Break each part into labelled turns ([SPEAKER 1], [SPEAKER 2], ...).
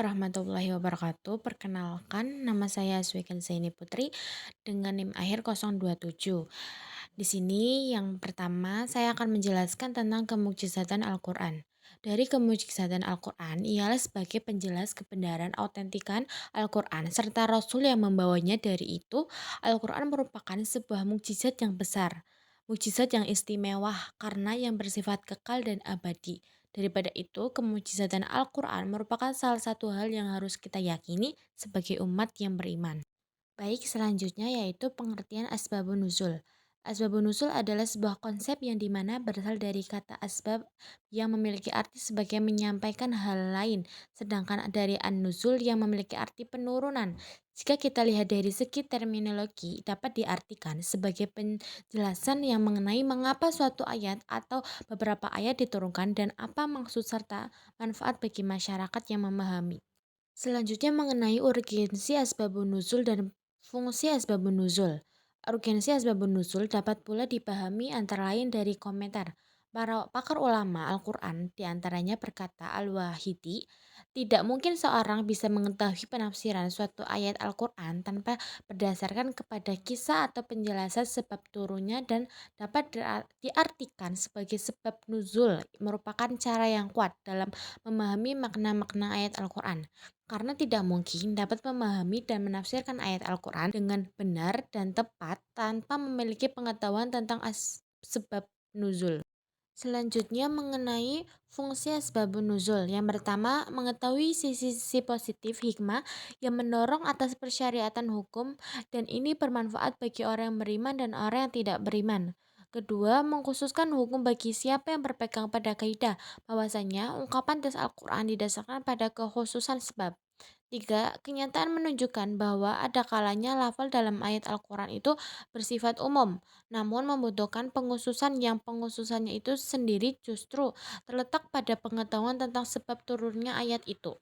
[SPEAKER 1] warahmatullahi wabarakatuh. Perkenalkan, nama saya Sweken Zaini Putri dengan NIM akhir 027. Di sini yang pertama saya akan menjelaskan tentang kemukjizatan Al-Quran. Dari kemukjizatan Al-Quran ialah sebagai penjelas kebenaran autentikan Al-Quran serta Rasul yang membawanya. Dari itu, Al-Quran merupakan sebuah mukjizat yang besar, mukjizat yang istimewa karena yang bersifat kekal dan abadi. Daripada itu, kemujizatan Al-Quran merupakan salah satu hal yang harus kita yakini sebagai umat yang beriman. Baik, selanjutnya yaitu pengertian asbabun nuzul. Asbabun nuzul adalah sebuah konsep yang dimana berasal dari kata asbab yang memiliki arti sebagai menyampaikan hal lain, sedangkan dari an-nuzul yang memiliki arti penurunan. Jika kita lihat dari segi terminologi, dapat diartikan sebagai penjelasan yang mengenai mengapa suatu ayat atau beberapa ayat diturunkan dan apa maksud serta manfaat bagi masyarakat yang memahami. Selanjutnya mengenai urgensi asbabun nuzul dan fungsi asbabun nuzul. Urgensi asbabun nuzul dapat pula dipahami antara lain dari komentar. Para pakar ulama Al-Quran diantaranya berkata Al-Wahidi, tidak mungkin seorang bisa mengetahui penafsiran suatu ayat Al-Quran tanpa berdasarkan kepada kisah atau penjelasan sebab turunnya dan dapat diartikan sebagai sebab nuzul merupakan cara yang kuat dalam memahami makna-makna ayat Al-Quran karena tidak mungkin dapat memahami dan menafsirkan ayat Al-Quran dengan benar dan tepat tanpa memiliki pengetahuan tentang sebab nuzul. Selanjutnya mengenai fungsi asbabun nuzul. Yang pertama, mengetahui sisi-sisi positif hikmah yang mendorong atas persyariatan hukum dan ini bermanfaat bagi orang yang beriman dan orang yang tidak beriman. Kedua, mengkhususkan hukum bagi siapa yang berpegang pada kaidah bahwasanya ungkapan tes Al-Quran didasarkan pada kekhususan sebab. Tiga, kenyataan menunjukkan bahwa ada kalanya lafal dalam ayat Al-Quran itu bersifat umum, namun membutuhkan penghususan yang penghususannya itu sendiri justru terletak pada pengetahuan tentang sebab turunnya ayat itu.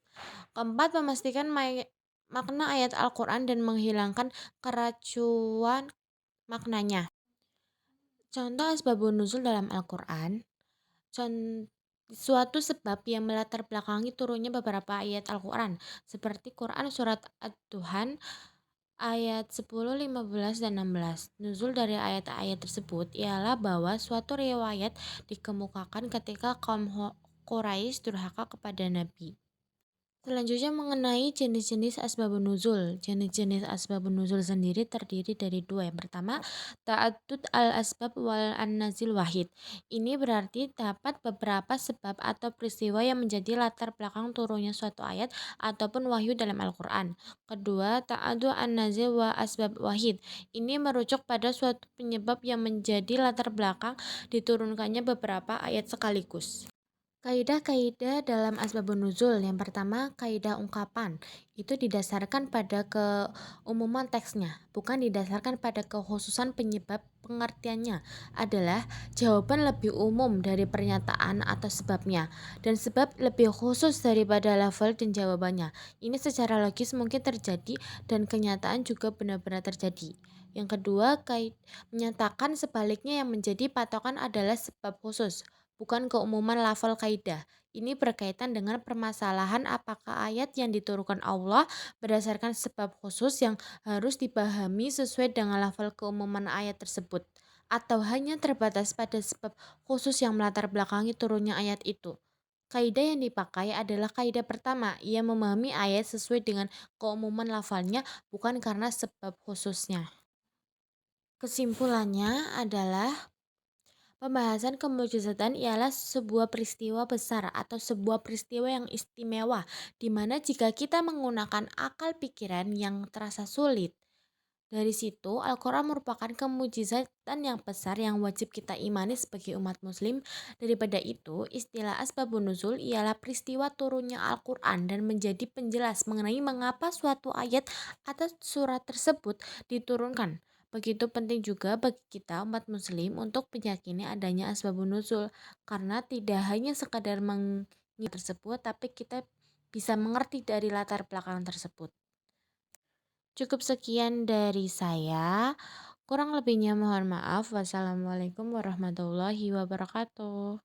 [SPEAKER 1] Keempat, memastikan makna ayat Al-Quran dan menghilangkan keracuan maknanya. Contoh asbabun nuzul dalam Al-Quran, suatu sebab yang melatar belakangi turunnya beberapa ayat Al-Quran, seperti Quran Surat Ad-Duhan ayat 10, 15, dan 16. Nuzul dari ayat-ayat tersebut ialah bahwa suatu riwayat dikemukakan ketika kaum Quraisy durhaka kepada Nabi. Selanjutnya mengenai jenis-jenis asbabun nuzul. Jenis-jenis asbabun nuzul sendiri terdiri dari dua. Yang pertama, ta'addud al-asbab wal an-nazil wahid. Ini berarti dapat beberapa sebab atau peristiwa yang menjadi latar belakang turunnya suatu ayat ataupun wahyu dalam Al-Quran. Kedua, ta'addud an-nazil wa asbab wahid. Ini merujuk pada suatu penyebab yang menjadi latar belakang diturunkannya beberapa ayat sekaligus. Kaidah-kaidah dalam asbabun nuzul. Yang pertama, kaidah ungkapan. Itu didasarkan pada keumuman teksnya, bukan didasarkan pada kekhususan penyebab. Pengertiannya adalah jawaban lebih umum dari pernyataan atau sebabnya, dan sebab lebih khusus daripada level dan jawabannya. Ini secara logis mungkin terjadi dan kenyataan juga benar-benar terjadi. Yang kedua, menyatakan sebaliknya yang menjadi patokan adalah sebab khusus bukan keumuman lafal kaidah. Ini berkaitan dengan permasalahan apakah ayat yang diturunkan Allah berdasarkan sebab khusus yang harus dipahami sesuai dengan lafal keumuman ayat tersebut atau hanya terbatas pada sebab khusus yang melatar belakangi turunnya ayat itu. Kaidah yang dipakai adalah kaidah pertama, ia memahami ayat sesuai dengan keumuman lafalnya bukan karena sebab khususnya. Kesimpulannya adalah pembahasan kemujizatan ialah sebuah peristiwa besar atau sebuah peristiwa yang istimewa, di mana jika kita menggunakan akal pikiran yang terasa sulit, dari situ Al-Quran merupakan kemujizatan yang besar yang wajib kita imani sebagai umat muslim. Daripada itu, istilah asbabun nuzul ialah peristiwa turunnya Al-Quran dan menjadi penjelas mengenai mengapa suatu ayat atau surat tersebut diturunkan. Begitu penting juga bagi kita umat muslim untuk meyakini adanya asbabun nuzul karena tidak hanya sekadar mengingat tersebut tapi kita bisa mengerti dari latar belakang tersebut. Cukup sekian dari saya. Kurang lebihnya mohon maaf. Wassalamualaikum warahmatullahi wabarakatuh.